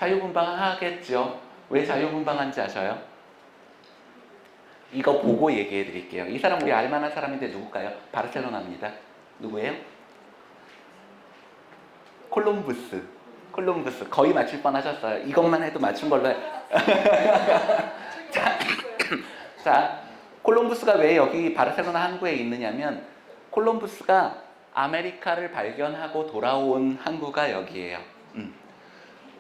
자유분방하겠죠. 왜 자유분방한지 아셔요? 이거 보고 얘기해 드릴게요. 이 사람 우리 알만한 사람인데 누굴까요? 바르셀로나입니다. 누구예요? 콜럼부스. 콜럼부스. 거의 맞출 뻔하셨어요. 이것만 해도 맞춘 걸로 자, 자, 콜럼부스가 왜 여기 바르셀로나 항구에 있느냐면 콜럼부스가 아메리카를 발견하고 돌아온 항구가 여기예요.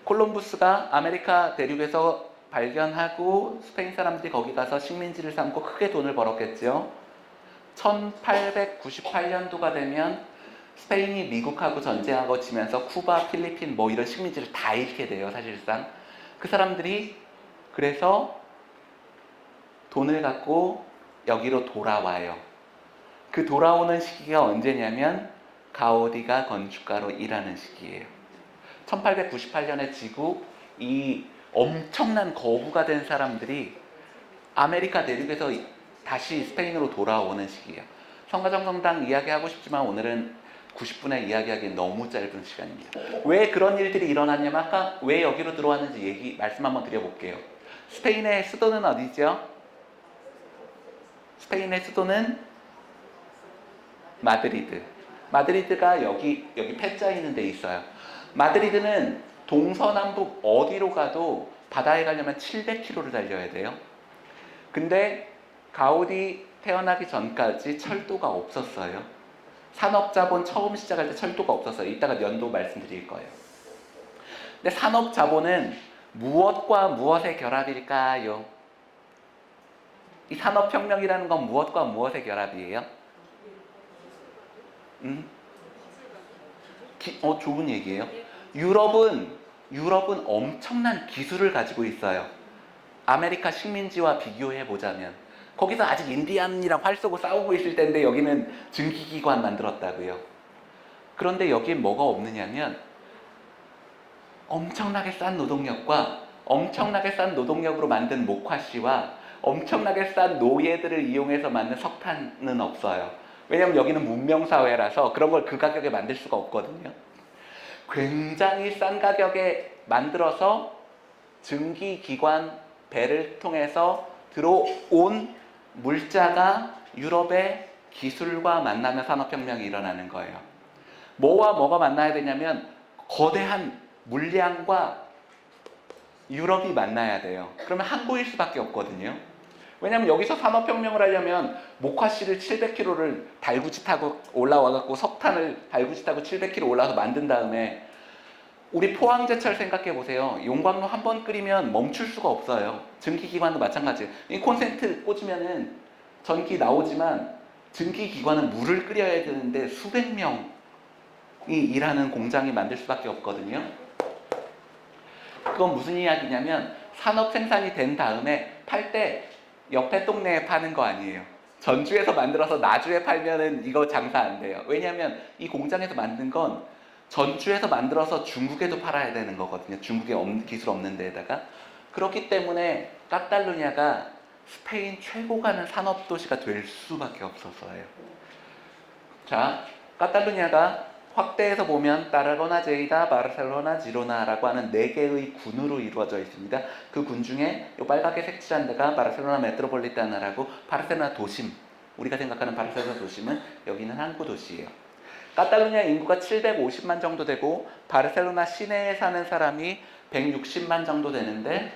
콜럼부스가 아메리카 대륙에서 발견하고 스페인 사람들이 거기 가서 식민지를 삼고 크게 돈을 벌었겠죠. 1898년도가 되면 스페인이 미국하고 전쟁하고 지면서 쿠바, 필리핀 뭐 이런 식민지를 다 잃게 돼요. 사실상 그 사람들이 그래서 돈을 갖고 여기로 돌아와요. 그 돌아오는 시기가 언제냐면 가우디가 건축가로 일하는 시기예요. 1898년에 지구 이 엄청난 거부가 된 사람들이 아메리카 대륙에서 다시 스페인으로 돌아오는 시기예요. 성가정성당 이야기하고 싶지만 오늘은 90분에 이야기하기 너무 짧은 시간입니다. 왜 그런 일들이 일어났냐면 아까 왜 여기로 들어왔는지 말씀 한번 드려볼게요. 스페인의 수도는 어디죠? 스페인의 수도는 마드리드. 마드리드가 여기 패자 있는 데 있어요. 마드리드는 동서남북 어디로 가도 바다에 가려면 700km를 달려야 돼요. 근데 가우디 태어나기 전까지 철도가 없었어요. 산업자본 처음 시작할 때 철도가 없었어요. 이따가 연도 말씀드릴 거예요. 근데 산업자본은 무엇과 무엇의 결합일까요? 이 산업혁명이라는 건 무엇과 무엇의 결합이에요? 좋은 얘기예요. 유럽은 엄청난 기술을 가지고 있어요. 아메리카 식민지와 비교해 보자면 거기서 아직 인디안이랑 활 쏘고 싸우고 있을 때인데 여기는 증기기관 만들었다고요. 그런데 여기에 뭐가 없느냐면 엄청나게 싼 노동력과 엄청나게 싼 노동력으로 만든 목화씨와 엄청나게 싼 노예들을 이용해서 만든 석탄은 없어요. 왜냐면 여기는 문명사회라서 그런 걸 그 가격에 만들 수가 없거든요. 굉장히 싼 가격에 만들어서 증기기관 배를 통해서 들어온 물자가 유럽의 기술과 만나면 산업혁명이 일어나는 거예요. 뭐와 뭐가 만나야 되냐면 거대한 물량과 유럽이 만나야 돼요. 그러면 항구일 수밖에 없거든요. 왜냐면 여기서 산업혁명을 하려면 목화씨를 700km를 달구지 타고 올라와갖고 석탄을 달구지 타고 700km 올라와서 만든 다음에 우리 포항제철 생각해 보세요. 용광로 한 번 끓이면 멈출 수가 없어요. 증기기관도 마찬가지예요. 이 콘센트 꽂으면은 전기 나오지만 증기기관은 물을 끓여야 되는데 수백 명이 일하는 공장이 만들 수밖에 없거든요. 그건 무슨 이야기냐면 산업 생산이 된 다음에 팔 때 옆에 동네에 파는 거 아니에요. 전주에서 만들어서 나주에 팔면은 이거 장사 안 돼요. 왜냐하면 이 공장에서 만든 건 전주에서 만들어서 중국에도 팔아야 되는 거거든요. 중국에 기술 없는 데에다가. 그렇기 때문에 카탈루냐가 스페인 최고 가는 산업도시가 될 수밖에 없었어요. 자, 카탈루냐가 확대해서 보면 타라고나, 제이다, 바르셀로나, 지로나라고 하는 4개의 군으로 이루어져 있습니다. 그 군 중에 이 빨갛게 색칠한 데가 바르셀로나 메트로폴리타나라고 바르셀로나 도심, 우리가 생각하는 바르셀로나 도심은 여기는 항구 도시예요. 카탈루냐 인구가 750만 정도 되고 바르셀로나 시내에 사는 사람이 160만 정도 되는데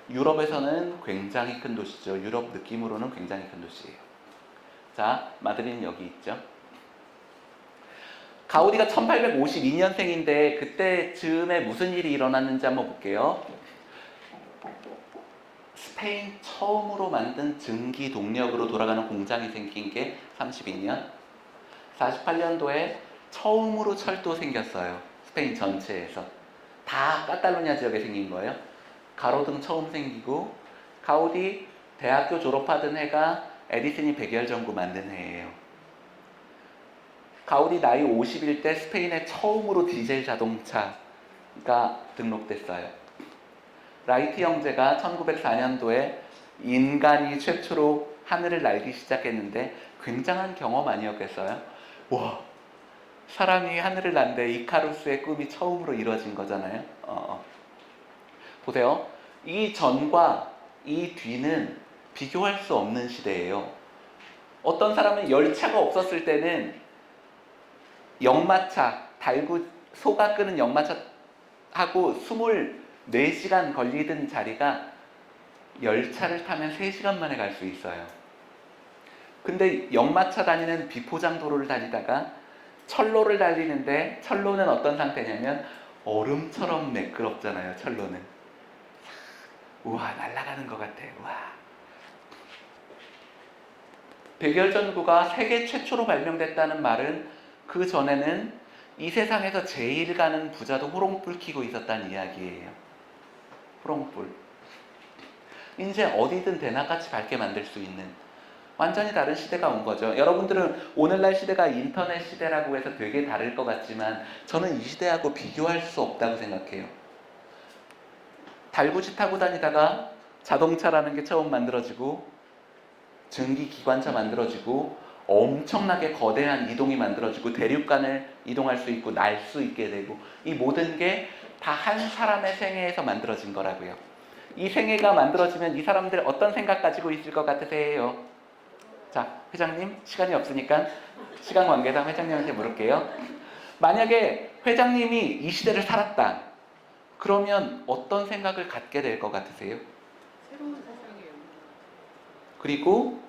유럽에서는 굉장히 큰 도시죠. 유럽 느낌으로는 굉장히 큰 도시예요. 자, 마드리드는 여기 있죠. 가우디가 1852년생인데 그때 즈음에 무슨 일이 일어났는지 한번 볼게요. 스페인 처음으로 만든 증기 동력으로 돌아가는 공장이 생긴 게 32년. 48년도에 처음으로 철도 생겼어요. 스페인 전체에서. 다 카탈루냐 지역에 생긴 거예요. 가로등 처음 생기고 가우디 대학교 졸업하던 해가 에디슨이 백열전구 만든 해예요. 가우디 나이 50일 때 스페인에 처음으로 디젤 자동차가 등록됐어요. 라이트 형제가 1904년도에 인간이 최초로 하늘을 날기 시작했는데 굉장한 경험 아니었겠어요? 와, 사람이 하늘을 난데 이카루스의 꿈이 처음으로 이루어진 거잖아요. 보세요. 이 전과 이 뒤는 비교할 수 없는 시대예요. 어떤 사람은 열차가 없었을 때는 역마차, 소가 끄는 역마차 하고 24시간 걸리던 자리가 열차를 타면 3시간 만에 갈 수 있어요. 근데 역마차 다니는 비포장도로를 다니다가 철로를 달리는데, 철로는 어떤 상태냐면 얼음처럼 매끄럽잖아요. 철로는 우와, 날아가는 것 같아. 우와. 백열전구가 세계 최초로 발명됐다는 말은 그 전에는 이 세상에서 제일 가는 부자도 호롱불 켜고 있었다는 이야기예요. 호롱불. 이제 어디든 대낮같이 밝게 만들 수 있는 완전히 다른 시대가 온 거죠. 여러분들은 오늘날 시대가 인터넷 시대라고 해서 되게 다를 것 같지만 저는 이 시대하고 비교할 수 없다고 생각해요. 달구지 타고 다니다가 자동차라는 게 처음 만들어지고 증기기관차 만들어지고 엄청나게 거대한 이동이 만들어지고 대륙간을 이동할 수 있고 날 수 있게 되고, 이 모든 게 다 한 사람의 생애에서 만들어진 거라고요. 이 생애가 만들어지면 이 사람들 어떤 생각 가지고 있을 것 같으세요? 자, 회장님, 시간이 없으니까 시간 관계상 회장님한테 물을게요. 만약에 회장님이 이 시대를 살았다, 그러면 어떤 생각을 갖게 될 것 같으세요? 새로운 세상이에요. 그리고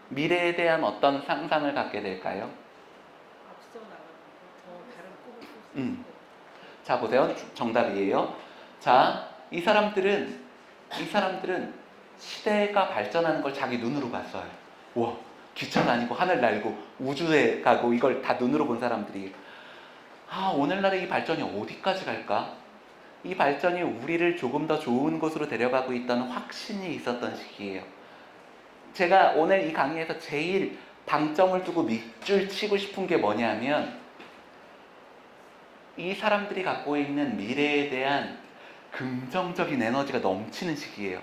미래에 대한 어떤 상상을 갖게 될까요? 앞서 나가고 더 다른 꿈을 꿀 수 있고. 자, 보세요. 정답이에요. 자, 이 사람들은 시대가 발전하는 걸 자기 눈으로 봤어요. 와, 기차 다니고 하늘 날고 우주에 가고 이걸 다 눈으로 본 사람들이, 오늘날의 이 발전이 어디까지 갈까? 이 발전이 우리를 조금 더 좋은 곳으로 데려가고 있다는 확신이 있었던 시기예요. 제가 오늘 이 강의에서 제일 방점을 두고 밑줄 치고 싶은 게 뭐냐면, 이 사람들이 갖고 있는 미래에 대한 긍정적인 에너지가 넘치는 시기예요.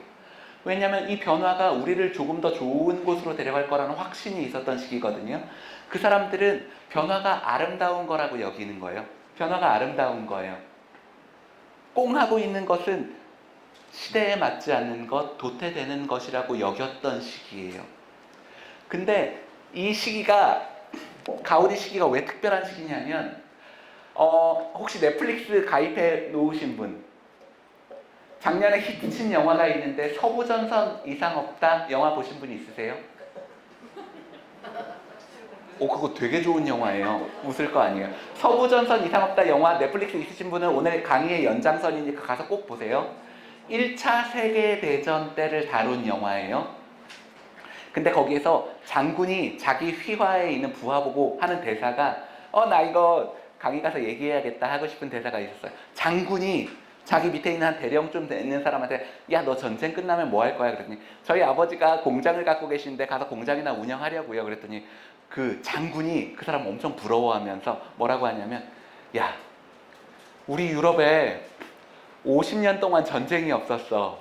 왜냐하면 이 변화가 우리를 조금 더 좋은 곳으로 데려갈 거라는 확신이 있었던 시기거든요. 그 사람들은 변화가 아름다운 거라고 여기는 거예요. 변화가 아름다운 거예요. 꽁하고 있는 것은 시대에 맞지 않는 것, 도태되는 것이라고 여겼던 시기예요. 근데 이 시기가, 가우디 시기가 왜 특별한 시기냐면, 혹시 넷플릭스 가입해 놓으신 분, 작년에 히트친 영화가 있는데 서부전선 이상 없다 영화 보신 분 있으세요? 그거 되게 좋은 영화예요. 웃을 거 아니에요. 서부전선 이상 없다 영화 넷플릭스 있으신 분은 오늘 강의의 연장선이니까 가서 꼭 보세요. 1차 세계대전 때를 다룬 영화예요. 근데 거기에서 장군이 자기 휘하에 있는 부하 보고 하는 대사가, 나 이거 강의 가서 얘기해야겠다 하고 싶은 대사가 있었어요. 장군이 자기 밑에 있는 한 대령 좀 되는 사람한테, 야, 너 전쟁 끝나면 뭐 할 거야? 그랬더니 저희 아버지가 공장을 갖고 계신데 가서 공장이나 운영하려고요. 그랬더니 그 장군이 그 사람 엄청 부러워하면서 뭐라고 하냐면, 야, 우리 유럽에 50년 동안 전쟁이 없었어.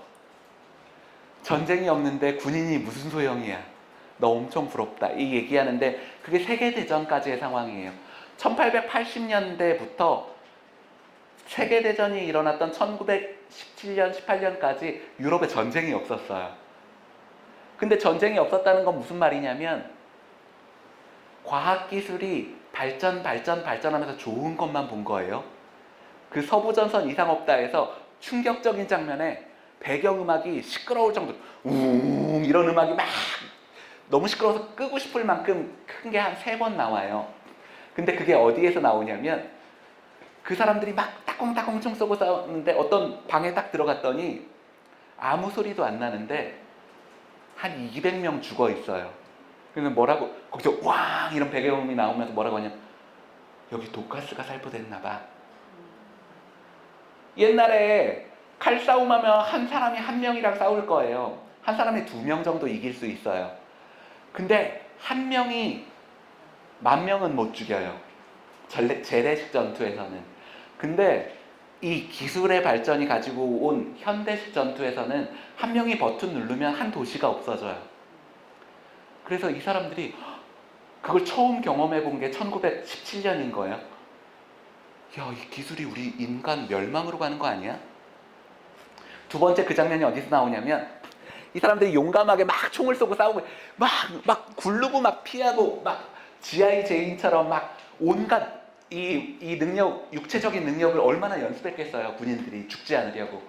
전쟁이 없는데 군인이 무슨 소용이야. 너 엄청 부럽다. 이 얘기하는데 그게 세계대전까지의 상황이에요. 1880년대부터 세계대전이 일어났던 1917년, 18년까지 유럽에 전쟁이 없었어요. 근데 전쟁이 없었다는 건 무슨 말이냐면, 과학기술이 발전하면서 좋은 것만 본 거예요. 그 서부전선 이상 없다 해서 충격적인 장면에 배경음악이 시끄러울 정도로 우웅 이런 음악이 막 너무 시끄러워서 끄고 싶을 만큼 큰 게 한 3번 나와요. 근데 그게 어디에서 나오냐면, 그 사람들이 막 따꽁따꽁 총 쏘고 싸우는데 어떤 방에 딱 들어갔더니 아무 소리도 안 나는데 한 200명 죽어 있어요. 그러면 뭐라고, 거기서 왕 이런 배경음이 나오면서 뭐라고 하냐면, 여기 독가스가 살포됐나 봐. 옛날에 칼싸움하면 한 사람이 한 명이랑 싸울 거예요. 한 사람이 2명 정도 이길 수 있어요. 근데 한 명이 10,000명은 못 죽여요. 재래식 전투에서는. 근데 이 기술의 발전이 가지고 온 현대식 전투에서는 한 명이 버튼 누르면 한 도시가 없어져요. 그래서 이 사람들이 그걸 처음 경험해 본 게 1917년인 거예요. 야, 이 기술이 우리 인간 멸망으로 가는 거 아니야? 두 번째 그 장면이 어디서 나오냐면 이 사람들이 용감하게 막 총을 쏘고 싸우고 막 굴르고 막 피하고 막 G.I. 제인처럼 막 온갖 이 능력, 육체적인 능력을 얼마나 연습했겠어요. 군인들이 죽지 않으려고.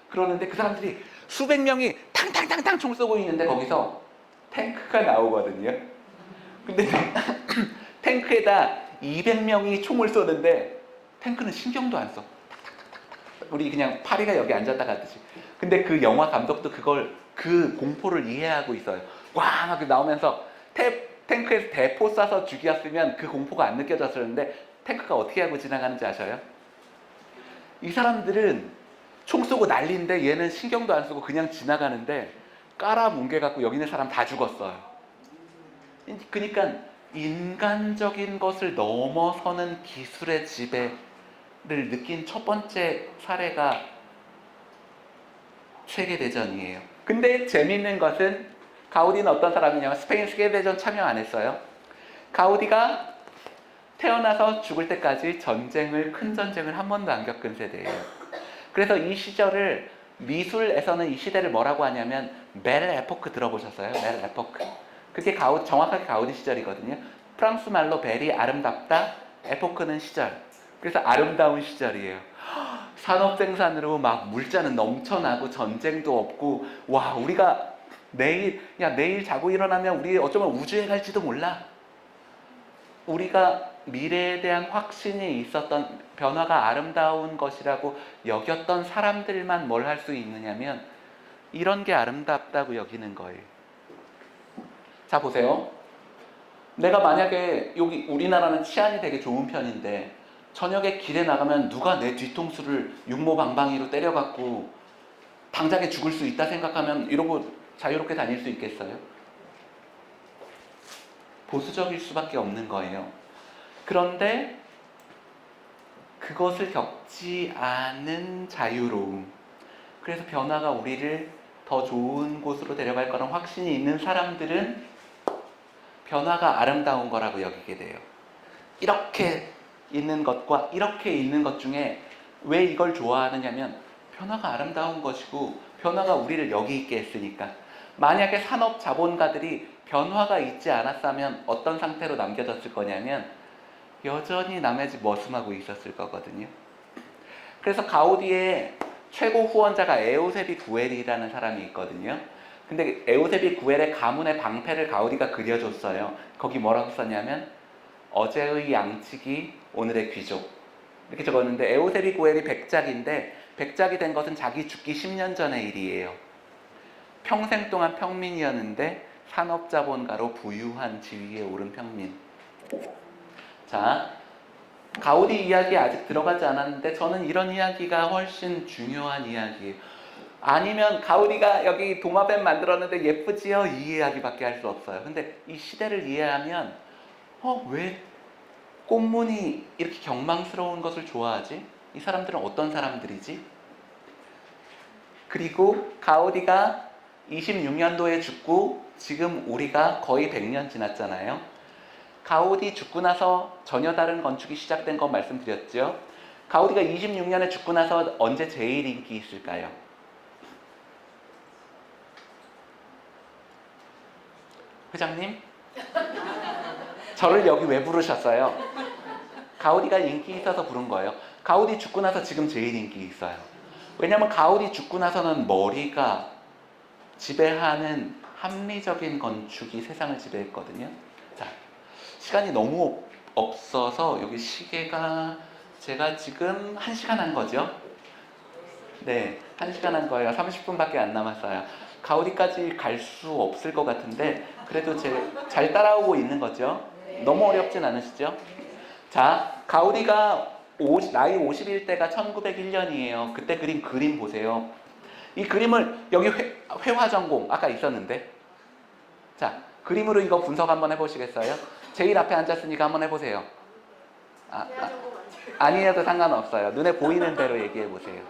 그러는데 그 사람들이 수백 명이 탕탕탕탕 총 쏘고 있는데 거기서 탱크가 나오거든요. 근데 탱크에다 200명이 총을 쏘는데 탱크는 신경도 안 써. 우리 그냥 파리가 여기 앉았다 가듯이. 근데 그 영화 감독도 그 공포를 이해하고 있어요. 꽝 하고 나오면서 탱크에서 대포 쏴서 죽였으면 그 공포가 안 느껴졌었는데 탱크가 어떻게 하고 지나가는지 아셔요? 이 사람들은 총 쏘고 난리인데 얘는 신경도 안 쓰고 그냥 지나가는데 깔아뭉개갖고 여기 있는 사람 다 죽었어요. 그러니까 인간적인 것을 넘어서는 기술의 지배를 느낀 첫 번째 사례가 세계대전이에요. 근데 재밌는 것은 가우디는 어떤 사람이냐면 스페인 세계대전 참여 안 했어요. 가우디가 태어나서 죽을 때까지 큰 전쟁을 한 번도 안 겪은 세대예요. 그래서 이 시절을 미술에서는 이 시대를 뭐라고 하냐면 벨 에포크 들어보셨어요? 벨 에포크. 그게 정확하게 가우디 시절이거든요. 프랑스 말로 벨이 아름답다, 에포크는 시절. 그래서 아름다운 시절이에요. 산업 생산으로 막 물자는 넘쳐나고 전쟁도 없고 와 우리가 내일 자고 일어나면 우리 어쩌면 우주에 갈지도 몰라. 우리가 미래에 대한 확신이 있었던 변화가 아름다운 것이라고 여겼던 사람들만 뭘 할 수 있느냐면 이런 게 아름답다고 여기는 거예요. 자 보세요. 내가 만약에 여기 우리나라는 치안이 되게 좋은 편인데 저녁에 길에 나가면 누가 내 뒤통수를 육모방방이로 때려갖고 당장에 죽을 수 있다 생각하면 이러고 자유롭게 다닐 수 있겠어요? 보수적일 수밖에 없는 거예요. 그런데 그것을 겪지 않은 자유로움. 그래서 변화가 우리를 더 좋은 곳으로 데려갈 거란 확신이 있는 사람들은 변화가 아름다운 거라고 여기게 돼요. 이렇게 있는 것과 이렇게 있는 것 중에 왜 이걸 좋아하느냐면 변화가 아름다운 것이고 변화가 우리를 여기 있게 했으니까. 만약에 산업 자본가들이 변화가 있지 않았다면 어떤 상태로 남겨졌을 거냐면 여전히 남의 집 머슴하고 있었을 거거든요. 그래서 가우디의 최고 후원자가 에우세비 구엘이라는 사람이 있거든요. 근데 에우세비 구엘의 가문의 방패를 가우디가 그려줬어요. 거기 뭐라고 썼냐면 어제의 양치기 오늘의 귀족 이렇게 적었는데 에우세비 구엘이 백작인데 백작이 된 것은 자기 죽기 10년 전의 일이에요. 평생 동안 평민이었는데 산업자본가로 부유한 지위에 오른 평민. 자, 가우디 이야기 아직 들어가지 않았는데 저는 이런 이야기가 훨씬 중요한 이야기예요. 아니면 가우디가 여기 도마뱀 만들었는데 예쁘지요? 이 이야기밖에 할 수 없어요. 근데 이 시대를 이해하면 왜 꽃무늬 이렇게 경망스러운 것을 좋아하지? 이 사람들은 어떤 사람들이지? 그리고 가우디가 26년도에 죽고 지금 우리가 거의 100년 지났잖아요. 가우디 죽고 나서 전혀 다른 건축이 시작된 건 말씀드렸죠. 가우디가 26년에 죽고 나서 언제 제일 인기 있을까요? 회장님? 저를 여기 왜 부르셨어요? 가우디가 인기 있어서 부른 거예요. 가우디 죽고 나서 지금 제일 인기 있어요. 왜냐면 가우디 죽고 나서는 머리가 지배하는 합리적인 건축이 세상을 지배했거든요. 자, 시간이 너무 없어서 여기 시계가 제가 지금 1시간 한 거죠? 네, 1시간 한 거예요. 30분밖에 안 남았어요. 가우디까지 갈 수 없을 것 같은데 그래도 잘 따라오고 있는 거죠? 너무 어렵진 않으시죠? 자, 가우디가 나이 51대가 1901년이에요. 그때 그린 그림 보세요. 이 그림을 여기 회화 전공 아까 있었는데 자, 그림으로 이거 분석 한번 해보시겠어요? 제일 앞에 앉았으니까 한번 해보세요. 아니어도 상관없어요. 눈에 보이는 대로 얘기해보세요.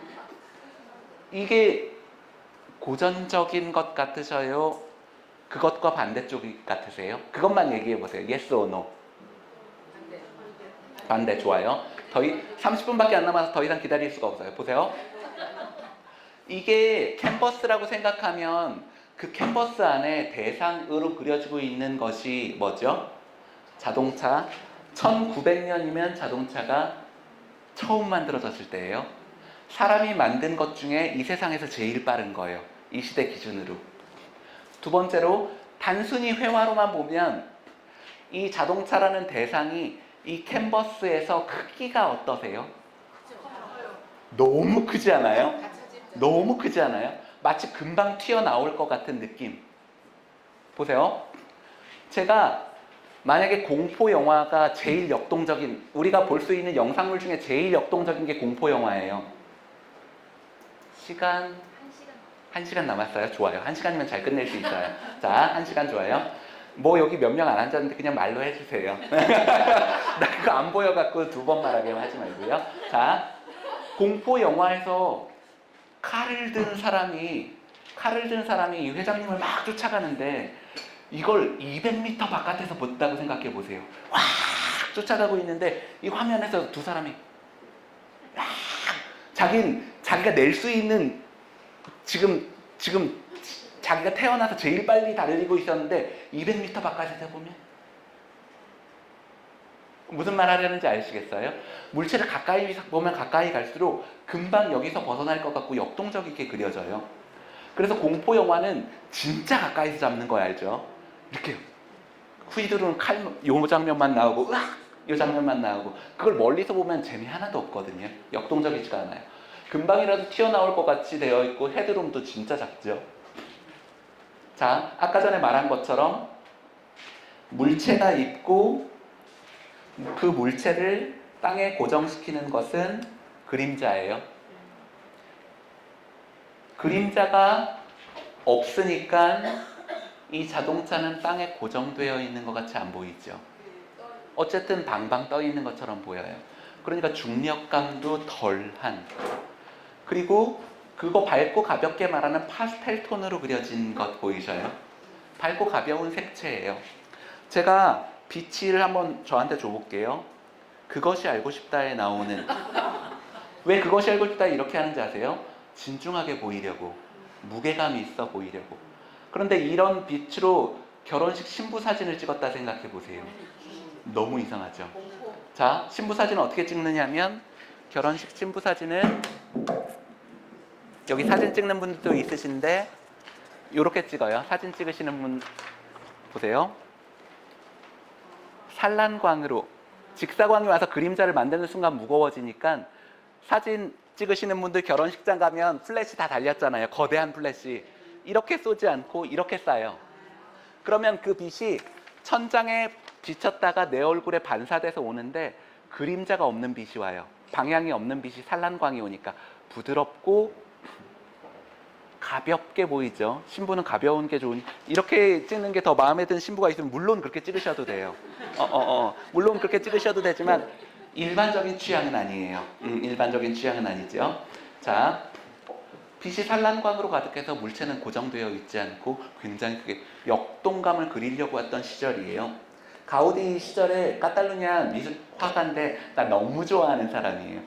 이게 고전적인 것 같으셔요? 그것과 반대쪽 같으세요? 그것만 얘기해보세요. Yes or no? 반대. 좋아요. 30분밖에 안 남아서 더 이상 기다릴 수가 없어요. 보세요. 이게 캔버스라고 생각하면 그 캔버스 안에 대상으로 그려지고 있는 것이 뭐죠? 자동차. 1900년이면 자동차가 처음 만들어졌을 때예요. 사람이 만든 것 중에 이 세상에서 제일 빠른 거예요. 이 시대 기준으로. 두 번째로 단순히 회화로만 보면 이 자동차라는 대상이 이 캔버스에서 크기가 어떠세요? 너무 크지 않아요? 너무 크지 않아요? 마치 금방 튀어나올 것 같은 느낌. 보세요. 제가 만약에 공포 영화가 제일 역동적인, 우리가 볼 수 있는 영상물 중에 제일 역동적인 게 공포 영화예요. 시간 1시간 남았어요. 좋아요. 1시간이면 잘 끝낼 수 있어요. 자, 1시간 좋아요. 뭐 여기 몇 명 안 앉았는데 그냥 말로 해주세요. 나 그거 안 보여갖고 두 번 말하게 하지 말고요. 자, 공포 영화에서 칼을 든 사람이 이 회장님을 막 쫓아가는데 이걸 200m 바깥에서 봤다고 생각해 보세요. 확 쫓아가고 있는데 이 화면에서 두 사람이 막 자기가 낼 수 있는 지금 자기가 태어나서 제일 빨리 달리고 있었는데 200m 바깥에서 보면 무슨 말 하려는지 아시겠어요? 물체를 가까이 보면 가까이 갈수록 금방 여기서 벗어날 것 같고 역동적이게 그려져요. 그래서 공포 영화는 진짜 가까이서 잡는 거 알죠? 이렇게 후이들은 요 장면만 나오고 으악! 요 장면만 나오고 그걸 멀리서 보면 재미 하나도 없거든요. 역동적이지가 않아요. 금방이라도 튀어나올 것 같이 되어 있고 헤드룸도 진짜 작죠. 자, 아까 전에 말한 것처럼 물체가 있고 그 물체를 땅에 고정시키는 것은 그림자예요. 그림자가 없으니까 이 자동차는 땅에 고정되어 있는 것 같이 안 보이죠. 어쨌든 방방 떠 있는 것처럼 보여요. 그러니까 중력감도 덜한. 그리고 그거 밝고 가볍게 말하는 파스텔 톤으로 그려진 것 보이셔요? 밝고 가벼운 색채예요. 제가 빛을 한번 저한테 줘볼게요. 그것이 알고 싶다에 나오는 왜 그것이 알고 싶다 이렇게 하는지 아세요? 진중하게 보이려고, 무게감이 있어 보이려고. 그런데 이런 빛으로 결혼식 신부 사진을 찍었다 생각해 보세요. 너무 이상하죠? 자, 신부 사진은 어떻게 찍느냐면 결혼식 신부 사진은 여기 사진 찍는 분들도 있으신데 이렇게 찍어요. 사진 찍으시는 분 보세요. 산란광으로 직사광이 와서 그림자를 만드는 순간 무거워지니까 사진 찍으시는 분들 결혼식장 가면 플래시 다 달렸잖아요. 거대한 플래시. 이렇게 쏘지 않고 이렇게 쏴요. 그러면 그 빛이 천장에 비쳤다가 내 얼굴에 반사돼서 오는데 그림자가 없는 빛이 와요. 방향이 없는 빛이 산란광이 오니까 부드럽고 가볍게 보이죠. 신부는 가벼운 게 좋으니 이렇게 찍는 게 더 마음에 드는 신부가 있으면 물론 그렇게 찍으셔도 돼요. 물론 그렇게 찍으셔도 되지만 일반적인 취향은 아니에요. 일반적인 취향은 아니죠. 자, 빛이 산란광으로 가득해서 물체는 고정되어 있지 않고 굉장히 크게 역동감을 그리려고 했던 시절이에요. 가우디 시절에 카탈루냐 미술 화가인데 나 너무 좋아하는 사람이에요.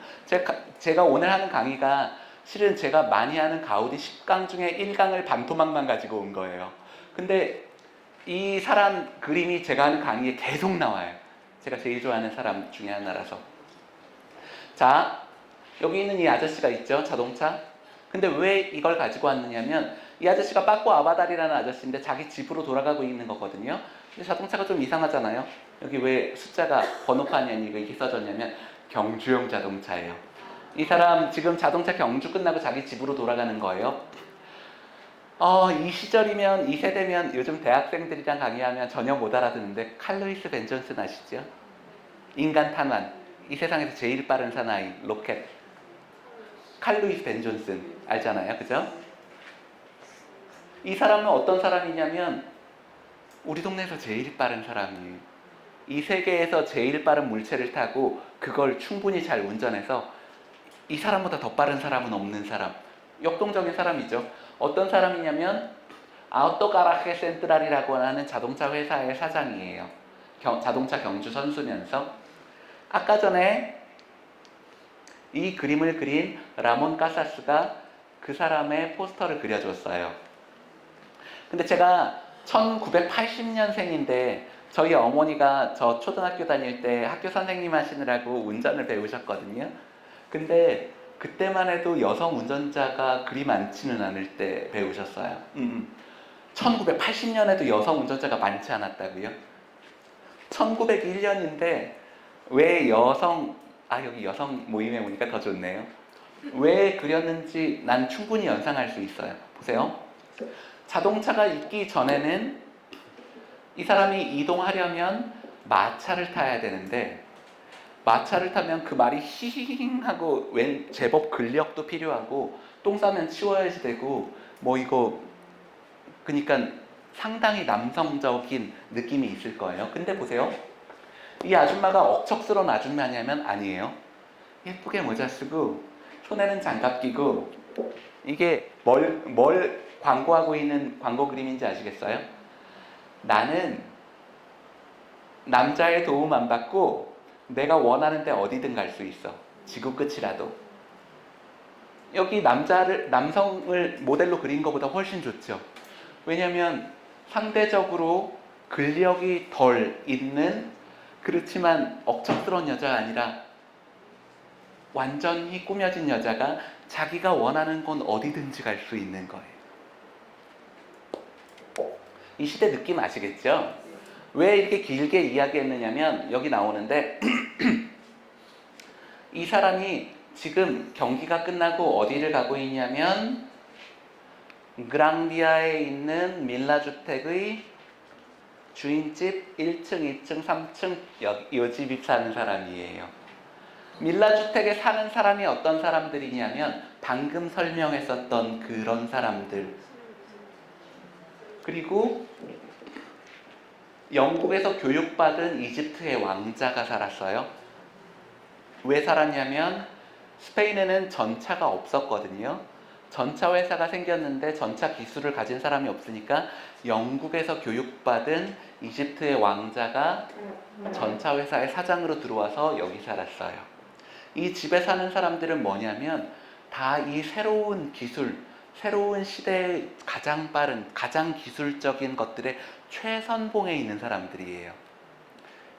제가 오늘 하는 강의가 실은 제가 많이 하는 가우디 10강 중에 1강을 반토막만 가지고 온 거예요. 근데 이 사람 그림이 제가 하는 강의에 계속 나와요. 제가 제일 좋아하는 사람 중에 하나라서. 자, 여기 있는 이 아저씨가 있죠, 자동차. 근데 왜 이걸 가지고 왔느냐면 이 아저씨가 빠꾸 아바달이라는 아저씨인데 자기 집으로 돌아가고 있는 거거든요. 근데 자동차가 좀 이상하잖아요. 여기 왜 숫자가 번호판이 아니고 이게 써졌냐면 경주용 자동차예요. 이 사람 지금 자동차 경주 끝나고 자기 집으로 돌아가는 거예요. 이 시절이면 이 세대면 요즘 대학생들이랑 강의하면 전혀 못 알아듣는데 칼 루이스 벤 존슨 아시죠? 인간 탄환, 이 세상에서 제일 빠른 사나이 로켓. 칼 루이스 벤 존슨 알잖아요, 그죠? 이 사람은 어떤 사람이냐면 우리 동네에서 제일 빠른 사람이에요. 이 세계에서 제일 빠른 물체를 타고 그걸 충분히 잘 운전해서 이 사람보다 더 빠른 사람은 없는 사람. 역동적인 사람이죠. 어떤 사람이냐면 아우토가라헤 센트랄이라고 하는 자동차 회사의 사장이에요. 자동차 경주 선수면서 아까 전에 이 그림을 그린 라몬 카사스가 그 사람의 포스터를 그려줬어요. 근데 제가 1980년생인데 저희 어머니가 저 초등학교 다닐 때 학교 선생님 하시느라고 운전을 배우셨거든요. 근데 그때만 해도 여성 운전자가 그리 많지는 않을 때 배우셨어요. 1980년에도 여성 운전자가 많지 않았다고요? 1901년인데 왜 여기 여성 모임에 오니까 더 좋네요. 왜 그렸는지 난 충분히 연상할 수 있어요. 보세요. 자동차가 있기 전에는 이 사람이 이동하려면 마차를 타야 되는데 마차를 타면 그 말이 히히히 하고 제법 근력도 필요하고 똥 싸면 치워야지 되고 뭐 이거 그러니까 상당히 남성적인 느낌이 있을 거예요. 근데 보세요. 이 아줌마가 억척스러운 아줌마냐면 아니에요. 예쁘게 모자 쓰고 손에는 장갑 끼고 이게 뭘 광고하고 있는 광고 그림인지 아시겠어요? 나는 남자의 도움 안 받고 내가 원하는 데 어디든 갈 수 있어. 지구 끝이라도. 여기 남성을 모델로 그린 것보다 훨씬 좋죠. 왜냐면 상대적으로 근력이 덜 있는 그렇지만 억척스러운 여자가 아니라 완전히 꾸며진 여자가 자기가 원하는 건 어디든지 갈 수 있는 거예요. 이 시대 느낌 아시겠죠? 왜 이렇게 길게 이야기했느냐면 여기 나오는데 이 사람이 지금 경기가 끝나고 어디를 가고 있냐면 그랑비아에 있는 밀라 주택의 주인집 1층, 2층, 3층 요 집에 사는 사람이에요. 밀라 주택에 사는 사람이 어떤 사람들이냐면 방금 설명했었던 그런 사람들. 그리고 영국에서 교육받은 이집트의 왕자가 살았어요. 왜 살았냐면 스페인에는 전차가 없었거든요. 전차 회사가 생겼는데 전차 기술을 가진 사람이 없으니까 영국에서 교육받은 이집트의 왕자가 전차 회사의 사장으로 들어와서 여기 살았어요. 이 집에 사는 사람들은 뭐냐면 다 이 새로운 기술, 새로운 시대의 가장 빠른, 가장 기술적인 것들의 최선봉에 있는 사람들이에요.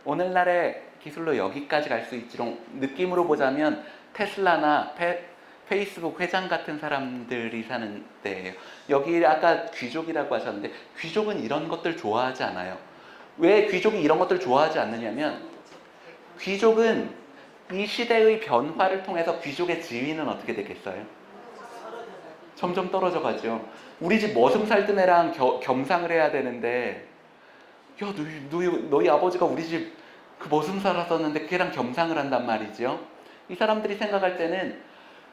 오늘날의 기술로 여기까지 갈 수 있지롱. 느낌으로 보자면 테슬라나 페이스북 회장 같은 사람들이 사는 데예요. 여기 아까 귀족이라고 하셨는데 귀족은 이런 것들 좋아하지 않아요. 왜 귀족이 이런 것들 좋아하지 않느냐면 귀족은 이 시대의 변화를 통해서 귀족의 지위는 어떻게 되겠어요? 점점 떨어져 가죠. 우리 집 머슴 살던 애랑 겸상을 해야 되는데 야, 너희 아버지가 우리 집 그 머슴 살았었는데 걔랑 겸상을 한단 말이죠. 이 사람들이 생각할 때는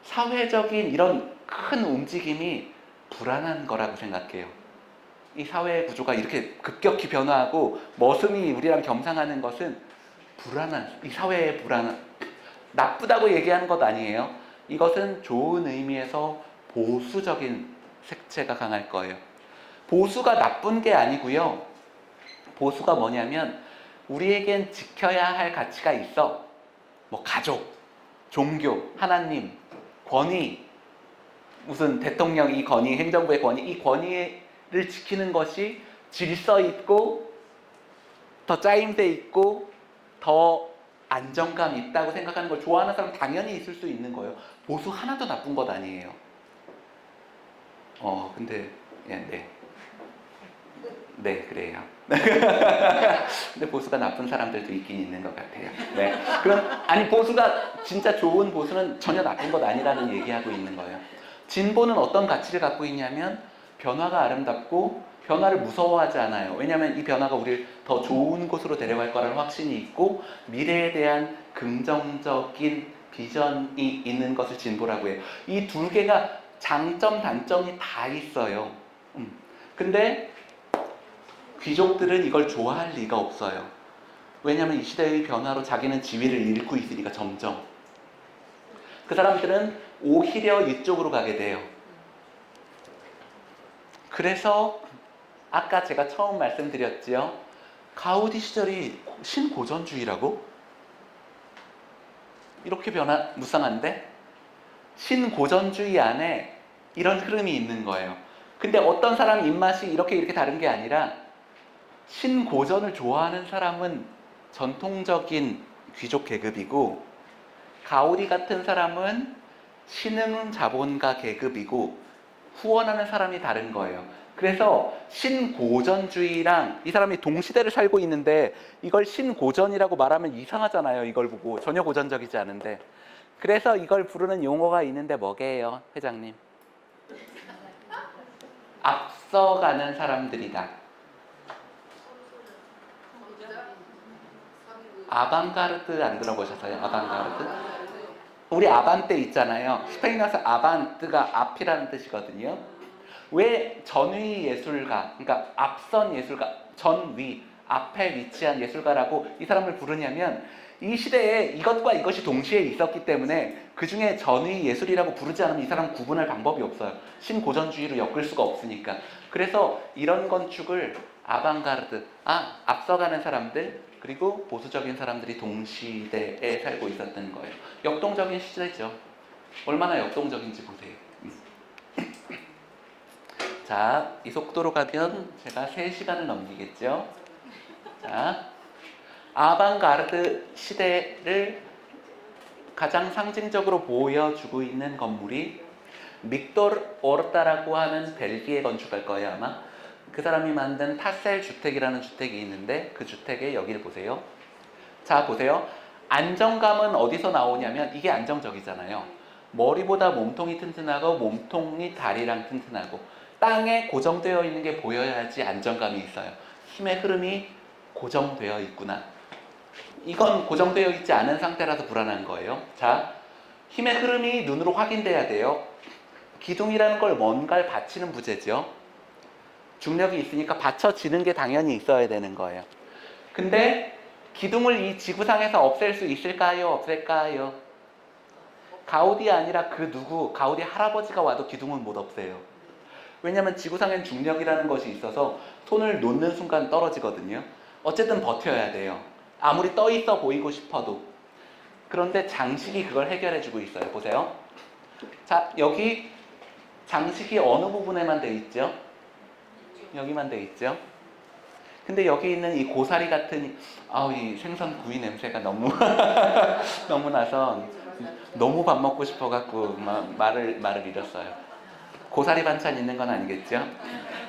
사회적인 이런 큰 움직임이 불안한 거라고 생각해요. 이 사회의 구조가 이렇게 급격히 변화하고 머슴이 우리랑 겸상하는 것은 불안한, 이 사회의 불안한, 나쁘다고 얘기하는 것 아니에요. 이것은 좋은 의미에서 보수적인 색채가 강할 거예요. 보수가 나쁜 게 아니고요. 보수가 뭐냐면 우리에겐 지켜야 할 가치가 있어. 뭐 가족, 종교, 하나님, 권위, 무슨 대통령 이 권위, 행정부의 권위, 이 권위를 지키는 것이 질서 있고 더 짜임새 있고 더 안정감 있다고 생각하는 걸 좋아하는 사람 당연히 있을 수 있는 거예요. 보수 하나도 나쁜 것 아니에요. 근데 네, 그래요. 근데 보수가 나쁜 사람들도 있긴 있는 것 같아요. 네. 아니, 보수가, 진짜 좋은 보수는 전혀 나쁜 것 아니라는 얘기하고 있는 거예요. 진보는 어떤 가치를 갖고 있냐면, 변화가 아름답고, 변화를 무서워하지 않아요. 왜냐하면 이 변화가 우리를 더 좋은 곳으로 데려갈 거라는 확신이 있고, 미래에 대한 긍정적인 비전이 있는 것을 진보라고 해요. 이 두 개가 장점, 단점이 다 있어요. 근데, 귀족들은 이걸 좋아할 리가 없어요. 왜냐하면 이 시대의 변화로 자기는 지위를 잃고 있으니까 점점. 그 사람들은 오히려 이쪽으로 가게 돼요. 그래서 아까 제가 처음 말씀드렸지요. 가우디 시절이 신고전주의라고? 이렇게 묵상한데 신고전주의 안에 이런 흐름이 있는 거예요. 근데 어떤 사람 입맛이 이렇게 다른 게 아니라 신고전을 좋아하는 사람은 전통적인 귀족 계급이고 가우디 같은 사람은 신흥 자본가 계급이고 후원하는 사람이 다른 거예요. 그래서 신고전주의랑 이 사람이 동시대를 살고 있는데 이걸 신고전이라고 말하면 이상하잖아요. 이걸 보고 전혀 고전적이지 않은데. 그래서 이걸 부르는 용어가 있는데 뭐게요, 회장님? 앞서가는 사람들이다. 아방가르드 안 들어보셨어요? 아방가르드? 우리 아반떼 있잖아요. 스페인어에서 아반트가 앞이라는 뜻이거든요. 왜 전위 예술가, 그러니까 앞선 예술가, 전위, 앞에 위치한 예술가라고 이 사람을 부르냐면 이 시대에 이것과 이것이 동시에 있었기 때문에 그 중에 전위 예술이라고 부르지 않으면 이 사람 구분할 방법이 없어요. 신고전주의로 엮을 수가 없으니까. 그래서 이런 건축을 아방가르드, 앞서가는 사람들, 그리고 보수적인 사람들이 동시대에 살고 있었던 거예요. 역동적인 시대죠. 얼마나 역동적인지 보세요. 자, 이 속도로 가면 제가 3시간을 넘기겠죠. 자, 아방가르드 시대를 가장 상징적으로 보여주고 있는 건물이 믹돌 오르타라고 하는 벨기에 건축할 거예요, 아마. 그 사람이 만든 타셀 주택이라는 주택이 있는데 그 주택에 여기를 보세요. 자, 보세요. 안정감은 어디서 나오냐면 이게 안정적이잖아요. 머리보다 몸통이 튼튼하고 몸통이 다리랑 튼튼하고 땅에 고정되어 있는 게 보여야지 안정감이 있어요. 힘의 흐름이 고정되어 있구나. 이건 고정되어 있지 않은 상태라서 불안한 거예요. 자, 힘의 흐름이 눈으로 확인돼야 돼요. 기둥이라는 걸 뭔가를 받치는 부재죠. 중력이 있으니까 받쳐지는 게 당연히 있어야 되는 거예요. 근데 기둥을 이 지구상에서 없앨 수 있을까요? 없앨까요? 가우디 아니라 그 누구, 가우디 할아버지가 와도 기둥은 못 없애요. 왜냐면 지구상엔 중력이라는 것이 있어서 손을 놓는 순간 떨어지거든요. 어쨌든 버텨야 돼요. 아무리 떠 있어 보이고 싶어도. 그런데 장식이 그걸 해결해주고 있어요. 보세요. 자, 여기 장식이 어느 부분에만 돼 있죠? 여기만 돼 있죠? 근데 여기 있는 이 고사리 같은 이 생선 구이 냄새가 너무 너무 나서 너무 밥 먹고 싶어갖고 말을 잃었어요. 고사리 반찬 있는 건 아니겠죠?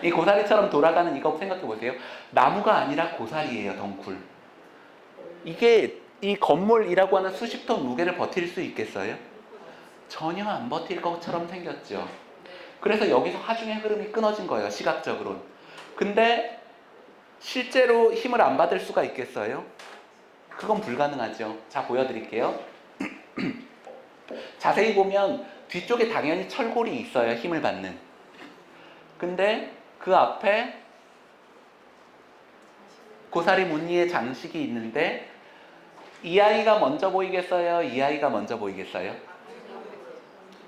이 고사리처럼 돌아가는 이거 생각해 보세요. 나무가 아니라 고사리예요, 덩굴. 이게 이 건물이라고 하는 수십 톤 무게를 버틸 수 있겠어요? 전혀 안 버틸 것처럼 생겼죠. 그래서 여기서 하중의 흐름이 끊어진 거예요, 시각적으로. 근데 실제로 힘을 안 받을 수가 있겠어요? 그건 불가능하죠. 자, 보여드릴게요. 자세히 보면 뒤쪽에 당연히 철골이 있어요, 힘을 받는. 근데 그 앞에 고사리 무늬의 장식이 있는데 이 아이가 먼저 보이겠어요? 이 아이가 먼저 보이겠어요?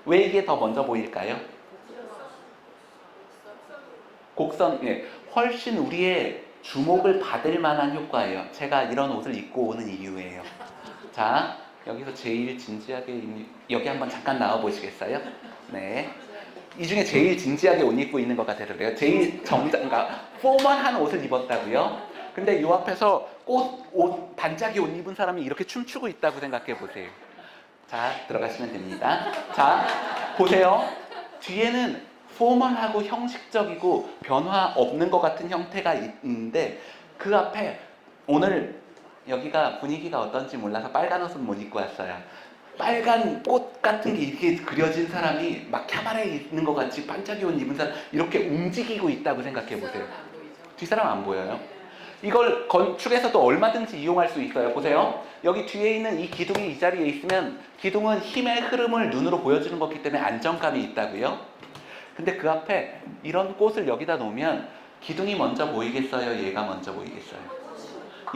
왜 이게 더 먼저 보일까요? 곡선, 훨씬 우리의 주목을 받을 만한 효과예요. 제가 이런 옷을 입고 오는 이유예요. 자, 여기서 제일 진지하게 여기 한번 잠깐 나와 보시겠어요? 네. 이 중에 제일 진지하게 옷 입고 있는 것 같아서 그래요. 제일 그러니까 포멀한 옷을 입었다고요. 근데 이 앞에서 옷 반짝이 옷 입은 사람이 이렇게 춤추고 있다고 생각해 보세요. 자, 들어가시면 됩니다. 자, 보세요. 뒤에는 포멀하고 형식적이고 변화 없는 것 같은 형태가 있는데 그 앞에 오늘 여기가 분위기가 어떤지 몰라서 빨간 옷은 못 입고 왔어요. 빨간 꽃 같은 게 이렇게 그려진 사람이 막 캬바레에 있는 것 같이 반짝이 옷 입은 사람 이렇게 움직이고 있다고 생각해 보세요. 뒷사람 안 보여요? 이걸 건축에서도 얼마든지 이용할 수 있어요. 보세요. 여기 뒤에 있는 이 기둥이 이 자리에 있으면 기둥은 힘의 흐름을 눈으로 보여주는 거기 때문에 안정감이 있다고요. 근데 그 앞에 이런 꽃을 여기다 놓으면 기둥이 먼저 보이겠어요? 얘가 먼저 보이겠어요?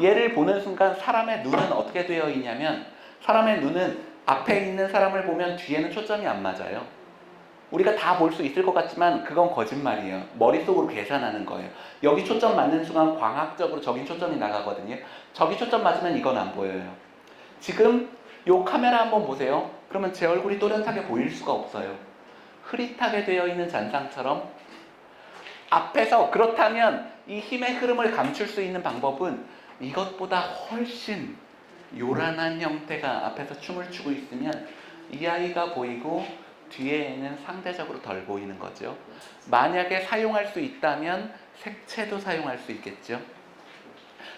얘를 보는 순간 사람의 눈은 어떻게 되어 있냐면 사람의 눈은 앞에 있는 사람을 보면 뒤에는 초점이 안 맞아요. 우리가 다 볼 수 있을 것 같지만 그건 거짓말이에요. 머릿속으로 계산하는 거예요. 여기 초점 맞는 순간 광학적으로 저긴 초점이 나가거든요. 저기 초점 맞으면 이건 안 보여요. 지금 요 카메라 한번 보세요. 그러면 제 얼굴이 또렷하게 보일 수가 없어요. 흐릿하게 되어 있는 잔상처럼 앞에서 그렇다면 이 힘의 흐름을 감출 수 있는 방법은 이것보다 훨씬 요란한 형태가 앞에서 춤을 추고 있으면 이 아이가 보이고 뒤에는 상대적으로 덜 보이는 거죠. 만약에 사용할 수 있다면 색채도 사용할 수 있겠죠.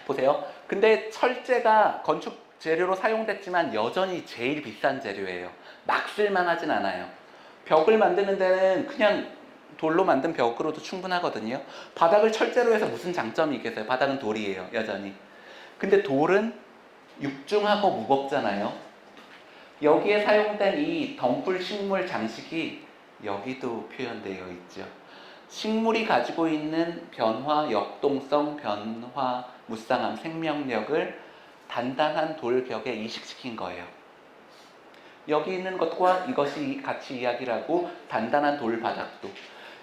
보세요. 근데 철제가 건축 재료로 사용됐지만 여전히 제일 비싼 재료예요. 막 쓸만하진 않아요. 벽을 만드는 데는 그냥 돌로 만든 벽으로도 충분하거든요. 바닥을 철제로 해서 무슨 장점이 있겠어요? 바닥은 돌이에요, 여전히. 근데 돌은 육중하고 무겁잖아요. 여기에 사용된 이 덩굴 식물 장식이 여기도 표현되어 있죠. 식물이 가지고 있는 변화, 역동성, 변화, 무쌍함, 생명력을 단단한 돌벽에 이식시킨 거예요. 여기 있는 것과 이것이 같이 이야기를 하고 단단한 돌 바닥도.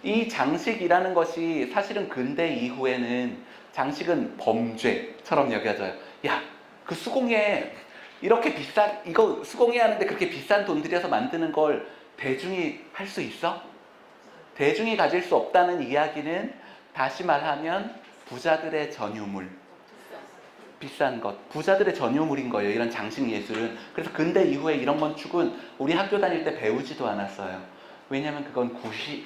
이 장식이라는 것이 사실은 근대 이후에는 장식은 범죄처럼 여겨져요. 야, 그 수공예 이렇게 비싼, 이거 수공예 하는데 그렇게 비싼 돈 들여서 만드는 걸 대중이 할 수 있어? 대중이 가질 수 없다는 이야기는 다시 말하면 부자들의 전유물, 비싼 것, 부자들의 전유물인 거예요. 이런 장식 예술은. 그래서 근대 이후에 이런 건축은 우리 학교 다닐 때 배우지도 않았어요. 왜냐하면 그건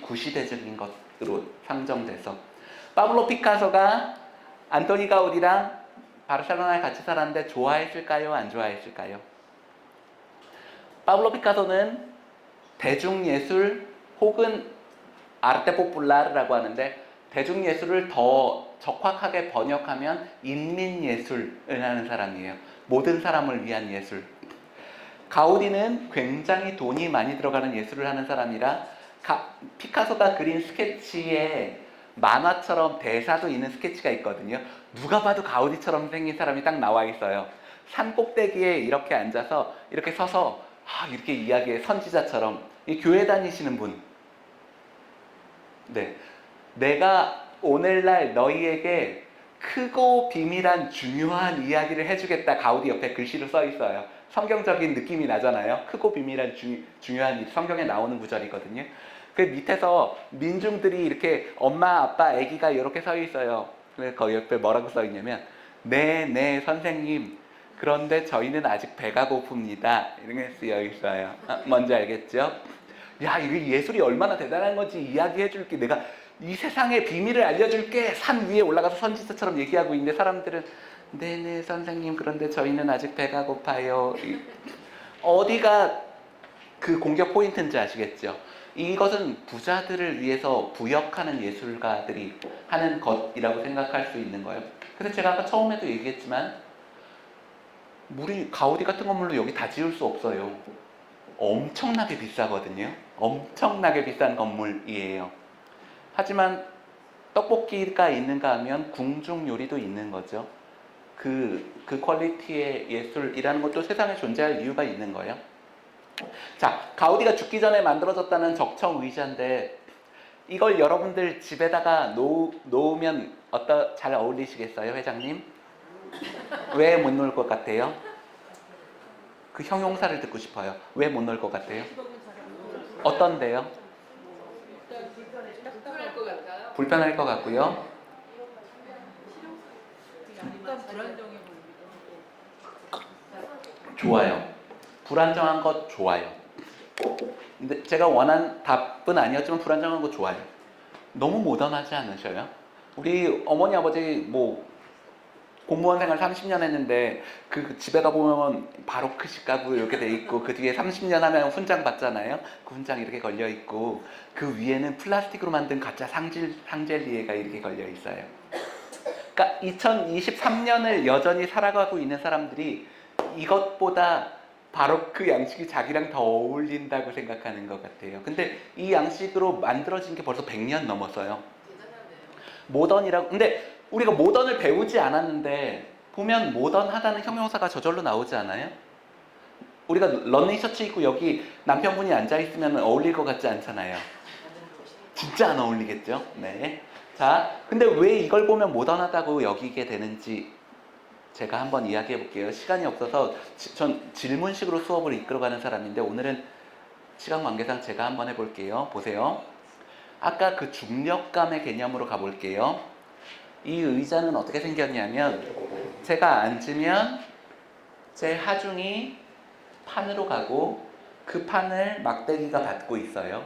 구시대적인 것으로 상정돼서. 파블로 피카소가 안토니 가우디랑 바르셀로나에 같이 살았는데 좋아했을까요? 안 좋아했을까요? 파블로 피카소는 대중예술 혹은 아르테 포플라르라고 하는데 대중예술을 더 적확하게 번역하면 인민예술을 하는 사람이에요. 모든 사람을 위한 예술. 가우디는 굉장히 돈이 많이 들어가는 예술을 하는 사람이라 피카소가 그린 스케치에 만화처럼 대사도 있는 스케치가 있거든요. 누가 봐도 가우디처럼 생긴 사람이 딱 나와 있어요. 산 꼭대기에 이렇게 앉아서 이렇게 서서 이렇게 이야기해. 선지자처럼. 이 교회 다니시는 분. 네, 내가 오늘날 너희에게 크고 비밀한 중요한 이야기를 해주겠다. 가우디 옆에 글씨로 써 있어요. 성경적인 느낌이 나잖아요. 크고 비밀한 중요한 성경에 나오는 구절이거든요. 그 밑에서 민중들이 이렇게 엄마, 아빠, 아기가 이렇게 서 있어요. 그래서 거기 옆에 뭐라고 써 있냐면 네, 선생님. 그런데 저희는 아직 배가 고픕니다. 이런 게 쓰여 있어요. 뭔지 알겠죠? 야, 이게 예술이 얼마나 대단한 건지 이야기해 줄게. 내가 이 세상의 비밀을 알려줄게. 산 위에 올라가서 선지자처럼 얘기하고 있는데 사람들은 네네 선생님, 그런데 저희는 아직 배가 고파요. 어디가 그 공격 포인트인지 아시겠죠? 이것은 부자들을 위해서 부역하는 예술가들이 하는 것이라고 생각할 수 있는 거예요. 그래서 제가 아까 처음에도 얘기했지만 가우디 같은 건물로 여기 다 지을 수 없어요. 엄청나게 비싸거든요. 엄청나게 비싼 건물이에요. 하지만 떡볶이가 있는가 하면 궁중 요리도 있는 거죠. 그 퀄리티의 예술이라는 것도 세상에 존재할 이유가 있는 거예요. 자, 가우디가 죽기 전에 만들어졌다는 적청 의자인데 이걸 여러분들 집에다가 놓으면 잘 어울리시겠어요, 회장님? 왜 못 놓을 것 같아요? 그 형용사를 듣고 싶어요. 왜 못 놓을 것 같아요? 어떤데요? 불편할 것 같아요. 불편할 것 같고요. 약간 불안정해 보이기도 하고. 좋아요. 불안정한 것 좋아요. 근데 제가 원한 답은 아니었지만 불안정한 거 좋아요. 너무 모던하지 않으셔요? 우리 어머니 아버지 공무원 생활 30년 했는데 그 집에 가보면 바로크식 가구 이렇게 돼 있고 그 뒤에 30년 하면 훈장 받잖아요. 그 훈장 이렇게 걸려 있고 그 위에는 플라스틱으로 만든 가짜 상젤리에가 이렇게 걸려 있어요. 그러니까 2023년을 여전히 살아가고 있는 사람들이 이것보다 바로크 양식이 자기랑 더 어울린다고 생각하는 것 같아요. 근데 이 양식으로 만들어진 게 벌써 100년 넘었어요. 모던이라고. 근데 우리가 모던을 배우지 않았는데 보면 모던하다는 형용사가 저절로 나오지 않아요? 우리가 런닝 셔츠 입고 여기 남편분이 앉아있으면 어울릴 것 같지 않잖아요. 진짜 안 어울리겠죠? 네. 자, 근데 왜 이걸 보면 모던하다고 여기게 되는지 제가 한번 이야기해 볼게요. 시간이 없어서 전 질문식으로 수업을 이끌어가는 사람인데 오늘은 시간 관계상 제가 한번 해볼게요. 보세요. 아까 그 중력감의 개념으로 가볼게요. 이 의자는 어떻게 생겼냐면 제가 앉으면 제 하중이 판으로 가고 그 판을 막대기가 받고 있어요.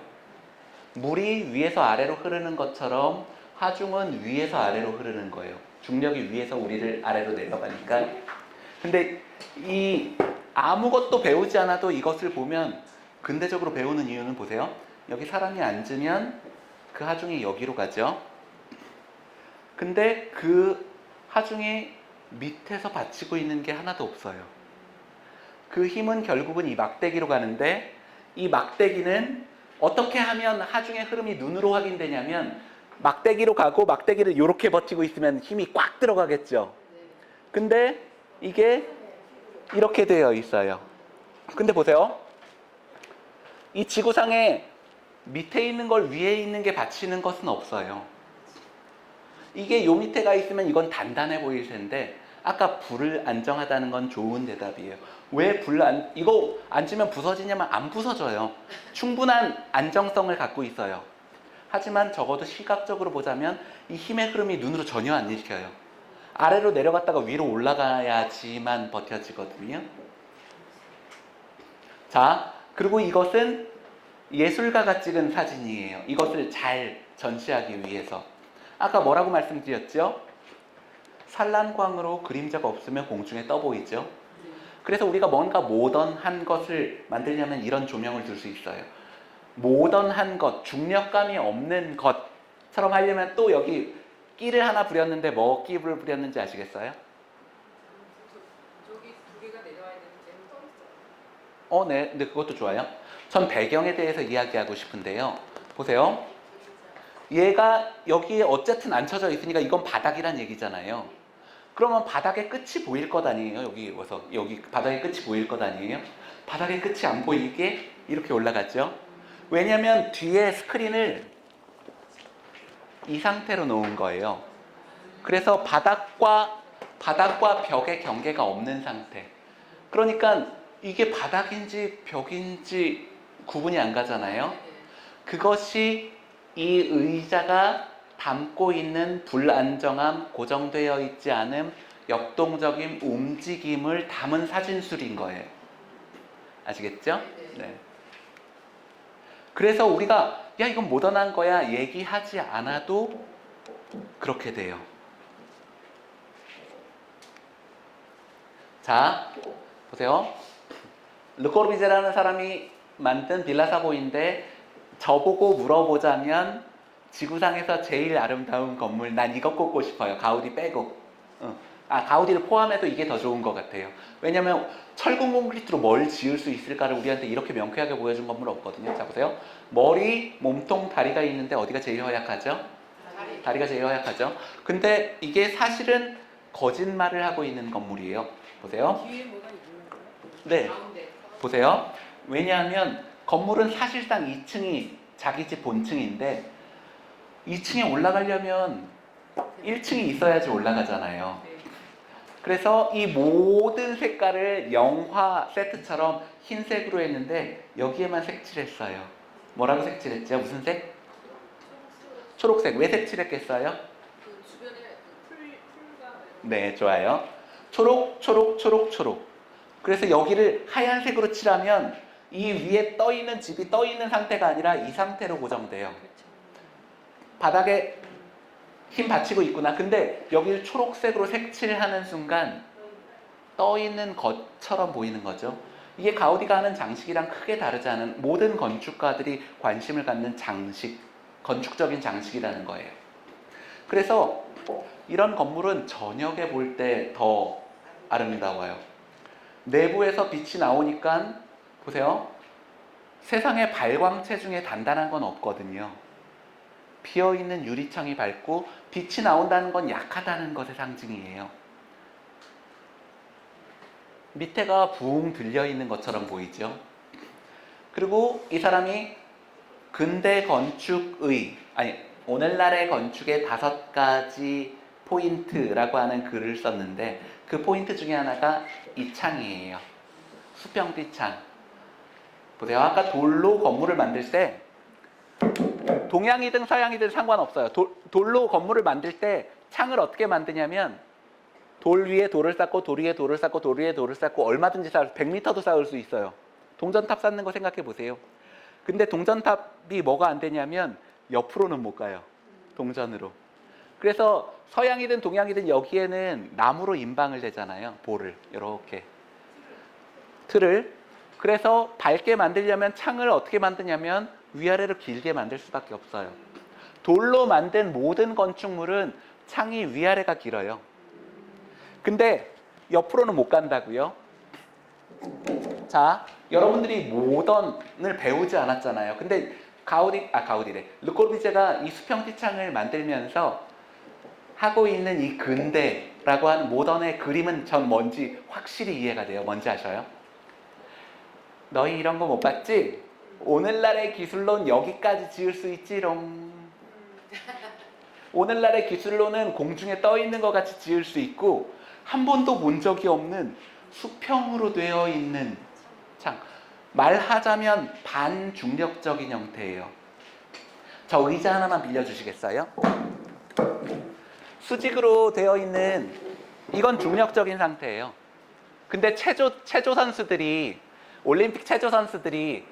물이 위에서 아래로 흐르는 것처럼 하중은 위에서 아래로 흐르는 거예요. 중력이 위에서 우리를 아래로 내려가니까. 근데 이 아무것도 배우지 않아도 이것을 보면 근대적으로 배우는 이유는 보세요. 여기 사람이 앉으면 그 하중이 여기로 가죠. 근데 그 하중이 밑에서 받치고 있는 게 하나도 없어요. 그 힘은 결국은 이 막대기로 가는데 이 막대기는 어떻게 하면 하중의 흐름이 눈으로 확인되냐면 막대기로 가고 막대기를 이렇게 버티고 있으면 힘이 꽉 들어가겠죠. 근데 이게 이렇게 되어 있어요. 근데 보세요. 이 지구상에 밑에 있는 걸 위에 있는 게 받치는 것은 없어요. 이게 요 밑에 가 있으면 이건 단단해 보일 텐데 아까 불안정하다는 건 좋은 대답이에요. 왜 이거 앉으면 부서지냐면 안 부서져요. 충분한 안정성을 갖고 있어요. 하지만 적어도 시각적으로 보자면 이 힘의 흐름이 눈으로 전혀 안 읽혀요. 아래로 내려갔다가 위로 올라가야지만 버텨지거든요. 자, 그리고 이것은 예술가가 찍은 사진이에요. 이것을 잘 전시하기 위해서. 아까 뭐라고 말씀드렸죠? 산란광으로 그림자가 없으면 공중에 떠 보이죠? 그래서 우리가 뭔가 모던한 것을 만들려면 이런 조명을 둘 수 있어요. 모던한 것, 중력감이 없는 것처럼 하려면 또 여기 끼를 하나 부렸는데 뭐 끼를 부렸는지 아시겠어요? 저기 두 개가 내려와야 되는데 떠 있어요. 네. 근데 그것도 좋아요. 전 배경에 대해서 이야기하고 싶은데요. 보세요. 얘가 여기에 어쨌든 앉혀져 있으니까 이건 바닥이란 얘기잖아요. 그러면 바닥의 끝이 보일 것 아니에요? 여기 와서 여기 바닥의 끝이 보일 것 아니에요? 바닥의 끝이 안 보이게 이렇게 올라갔죠. 왜냐하면 뒤에 스크린을 이 상태로 놓은 거예요. 그래서 바닥과 벽의 경계가 없는 상태. 그러니까 이게 바닥인지 벽인지 구분이 안 가잖아요. 그것이 이 의자가 담고 있는 불안정함, 고정되어 있지 않음, 역동적인 움직임을 담은 사진술인 거예요. 아시겠죠? 네. 그래서 우리가 야 이건 모던한 거야 얘기하지 않아도 그렇게 돼요. 자, 보세요. 르코르비제라는 사람이 만든 빌라사고인데 저보고 물어보자면 지구상에서 제일 아름다운 건물 난 이거 꼽고 싶어요. 가우디 빼고. 가우디를 포함해도 이게 더 좋은 것 같아요. 왜냐면 철근 콘크리트로 뭘 지을 수 있을까를 우리한테 이렇게 명쾌하게 보여준 건물 없거든요. 자 보세요. 머리, 몸통, 다리가 있는데 어디가 제일 허약하죠? 다리가 제일 허약하죠. 근데 이게 사실은 거짓말을 하고 있는 건물이에요. 보세요. 뒤에 뭐가 있는 거예요? 네. 가운데. 보세요. 왜냐하면 건물은 사실상 2층이 자기 집 본층인데 2층에 올라가려면 1층이 있어야지 올라가잖아요. 네. 그래서 이 모든 색깔을 영화 세트처럼 흰색으로 했는데 여기에만 색칠했어요. 뭐라고 색칠했죠? 무슨 색? 초록색. 왜 색칠했겠어요? 그 주변에 풀과 네, 좋아요. 초록, 초록, 초록, 초록. 그래서 여기를 하얀색으로 칠하면 이 위에 떠 있는 집이 떠 있는 상태가 아니라 이 상태로 고정돼요. 그렇죠. 바닥에 힘 받치고 있구나. 근데 여기를 초록색으로 색칠하는 순간 떠 있는 것처럼 보이는 거죠. 이게 가우디가 하는 장식이랑 크게 다르지 않은 모든 건축가들이 관심을 갖는 장식, 건축적인 장식이라는 거예요. 그래서 이런 건물은 저녁에 볼 때 더 아름다워요. 내부에서 빛이 나오니까 보세요. 세상에 발광체 중에 단단한 건 없거든요. 비어있는 유리창이 밝고 빛이 나온다는 건 약하다는 것의 상징이에요. 밑에가 붕 들려있는 것처럼 보이죠. 그리고 이 사람이 근대 건축의, 오늘날의 건축의 5가지 포인트라고 하는 글을 썼는데 그 포인트 중에 하나가 이 창이에요. 수평 뒤창. 보세요. 아까 돌로 건물을 만들 때 동양이든 서양이든 상관없어요. 돌로 건물을 만들 때 창을 어떻게 만드냐면 돌 위에 돌을 쌓고 돌 위에 돌을 쌓고 돌 위에 돌을 쌓고 얼마든지 쌓을 100m도 쌓을 수 있어요. 동전탑 쌓는 거 생각해 보세요. 근데 동전탑이 뭐가 안 되냐면 옆으로는 못 가요. 동전으로. 그래서 서양이든 동양이든 여기에는 나무로 인방을 대잖아요. 볼을 이렇게 틀을. 그래서 밝게 만들려면 창을 어떻게 만드냐면 위아래로 길게 만들 수밖에 없어요. 돌로 만든 모든 건축물은 창이 위아래가 길어요. 근데 옆으로는 못 간다고요? 자, 여러분들이 모던을 배우지 않았잖아요. 근데 가우디래. 르코르비제가 이 수평지창을 만들면서 하고 있는 이 근대라고 하는 모던의 그림은 전 뭔지 확실히 이해가 돼요. 뭔지 아셔요? 너희 이런 거 못 봤지? 오늘날의 기술로는 여기까지 지을 수 있지롱. 오늘날의 기술로는 공중에 떠 있는 것 같이 지을 수 있고 한 번도 본 적이 없는 수평으로 되어 있는 창. 말하자면 반중력적인 형태예요. 저 의자 하나만 빌려주시겠어요? 수직으로 되어 있는 이건 중력적인 상태예요. 근데 체조 선수들이 올림픽 체조 선수들이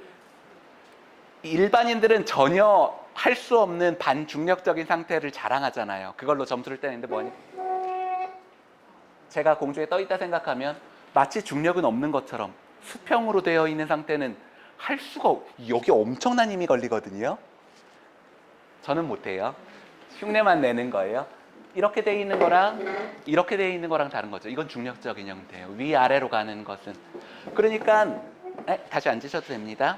일반인들은 전혀 할 수 없는 반중력적인 상태를 자랑하잖아요. 그걸로 점수를 떼는데 뭐니? 제가 공중에 떠 있다 생각하면 마치 중력은 없는 것처럼 수평으로 되어 있는 상태는 할 수가 여기 엄청난 힘이 걸리거든요. 저는 못해요. 흉내만 내는 거예요. 이렇게 돼 있는 거랑 이렇게 돼 있는 거랑 다른 거죠. 이건 중력적인 형태예요. 위아래로 가는 것은. 그러니까 다시 앉으셔도 됩니다.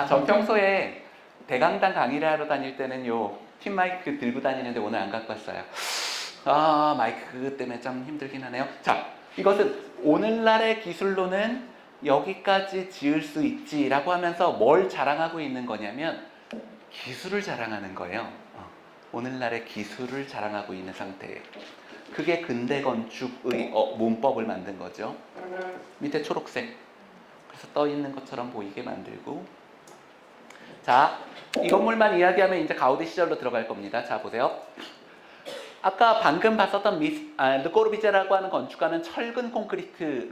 전 평소에 대강당 강의를 하러 다닐 때는 핀 마이크 들고 다니는데 오늘 안 갖고 왔어요. 마이크 때문에 좀 힘들긴 하네요. 자, 이것은 오늘날의 기술로는 여기까지 지을 수 있지라고 하면서 뭘 자랑하고 있는 거냐면 기술을 자랑하는 거예요. 오늘날의 기술을 자랑하고 있는 상태예요. 그게 근대 건축의 문법을 만든 거죠. 밑에 초록색. 그래서 떠 있는 것처럼 보이게 만들고. 자, 이 건물만 이야기하면 이제 가우디 시절로 들어갈 겁니다. 자, 보세요. 아까 방금 봤었던 르코르비제라고 하는 건축가는 철근 콘크리트로